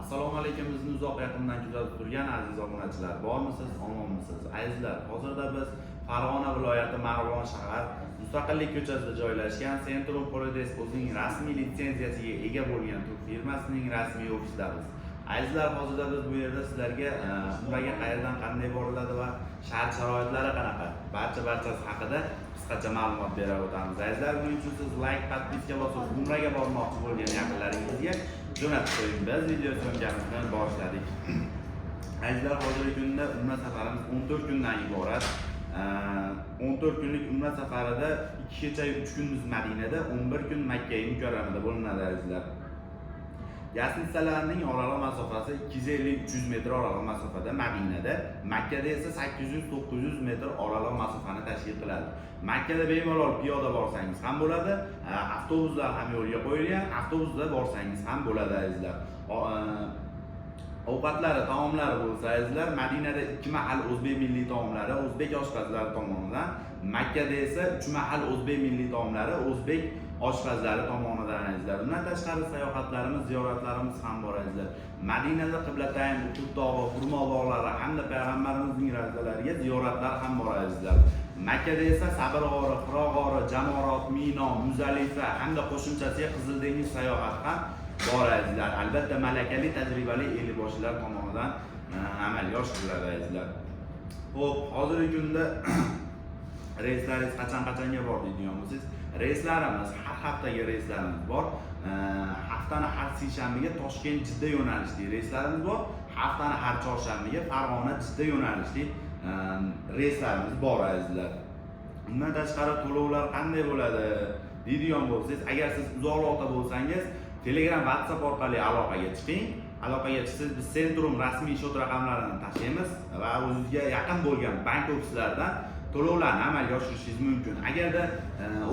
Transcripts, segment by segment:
Assalomu alaykum, bizni uzoq yaqindan kuzatib turgan aziz obunachilar, bormisiz, omonmisiz? Azizlar, hozirda biz Farg'ona viloyati Marg'ilon shahar Mustaqillik ko'chasida joylashgan Centrum Polides o'zining rasmiy litsenziyasiga ega bo'lgan turk firmasining rasmiy ofislarimiz. Azizlar, hozirda biz bu yerda sizlarga umraga qayerdan qanday boriladi va shart-sharoitlari qanaqa, barchasi haqida qisqacha ma'lumot berib o'tamiz. Azizlar, buning uchun siz like, podpiska bosib, umraga bormoqchi bo'lgan yaqinlaringizga jo'natib qo'ying. Biz video syomkamizni boshladik. Azizlar, hozirgi kunda umra safarimiz 14 kundan iborat. 14 kunlik umra safarida 2 kecha 3 kunimiz Madinada, 11 kun Makka mukarramada bo'linadi azizlar. Gastnitsalarning oraliq masofasi 250-300 metr oraliq masofada Madinada, Makkada esa 800-900 metr oraliq masofani tashkil qiladi. Makkada bemalol piyoda borsangiz ham bo'ladi, avtobuslar ham yo'lga qo'yilgan, avtobusda borsangiz ham bo'ladi azizlar. Ovqatlari, taomlari bo'lsa azizlar, Madinada 2 mahal o'zbek milliy taomlari o'zbek oshpazlari tomonidan, Makkada esa 3 mahal o'zbek milliy taomlari o'zbek oshpazlari tomonidan azizlar. Bundan tashqari sayohatlarimiz, ziyoratlarimiz ham bor azizlar. Madinada Qiblatayn, Uhud tog'i, Xurmo bog'lari hamda payg'ambarimizning ravzalariga ziyoratlar ham bor azizlar. Makkada esa Sabr g'ori, Hiro g'ori, Jamorot, Mino, Muzalifa hamda qo'shimchasiga Qizil dengiz sayohati ham bor azizlar. Albatta malakali, tajribali elboshilar tomonidan amalga oshiriladi azizlar. Xo'p, hozirgi kunda reyslaringiz qachonga bor deydigan bo'lsangiz, reyslarimiz har haftaga reyslarimiz bor. Haftani har seshanbaga Toshkent Jidda yo'nalishli reyslarimiz bor. Haftani har chorshanbaga Farg'ona Jidda yo'nalishli reyslarimiz bor azizlar. Bundan tashqari to'lovlar qanday bo'ladi deydigan bo'lsangiz, agar siz uzoqroqda bo'lsangiz, Telegram, WhatsApp orqali aloqaga chiqing. Aloqaga chiqsangiz biz Centrum rasmiy shot raqamlarini tashlaymiz va o'zingizga yaqin bo'lgan bank ofislaridan to'lovlarni amalga oshirishingiz mumkin. Agarda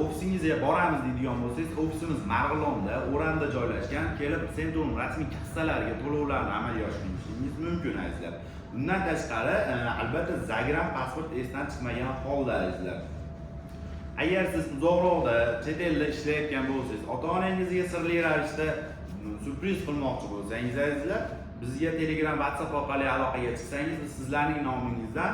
ofisingizga boramiz deydigan bo'lsangiz, ofisimiz Marg'ilonda, O'randa joylashgan. Kelib Centrum rasmiy kassalariga to'lovlarni amalga oshirishingiz mumkin azizlar. Bundan tashqari, albatta Zagram pasport esdan chiqmagan holda azizlar. Agar siz uzoqroqda chet elda ishlayotgan bo'lsangiz, ota-onangizga sirli ravishda surpriz qilmoqchi bo'lsangiz azizlar, bizga Telegram, WhatsApp orqali aloqaga chiqsangiz, biz sizlarning nomingizdan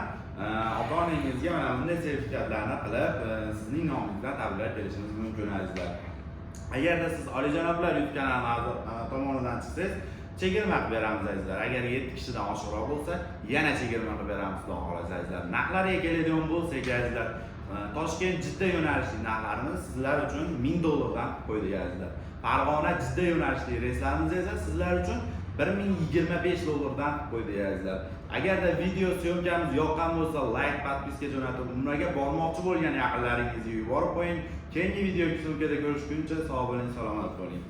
ota-onangizga mana bunday sertifikatlarni qilib, sizning nomingizdan tabriklar berishimiz mumkin azizlar. Agarda siz Olijanoblar YouTube kanali tomonidan chiqsangiz, chegirma qilib beramiz azizlar. Agar 7 kishidan oshiqroq bo'lsa, yana chegirma qilib beramiz xudo xolasa azizlar. Narxlarga keladigan bo'lsak azizlar, Toshkent Jidda yo'nalishli narxlarimiz sizlar uchun $1000 dan qo'ydik azizlar. Farg'ona Jidda yo'nalishli reyslarimiz esa sizlar uchun $1025 dan qo'ydik azizlar. Agarda video syomkamiz yoqqan bo'lsa, like, podpiska jo'natib, umraga bormoqchi bo'lgan yaqinlaringizga yuborib qo'ying. Keyingi video syomkada ko'rishguncha sog' bo'ling, salomat bo'ling.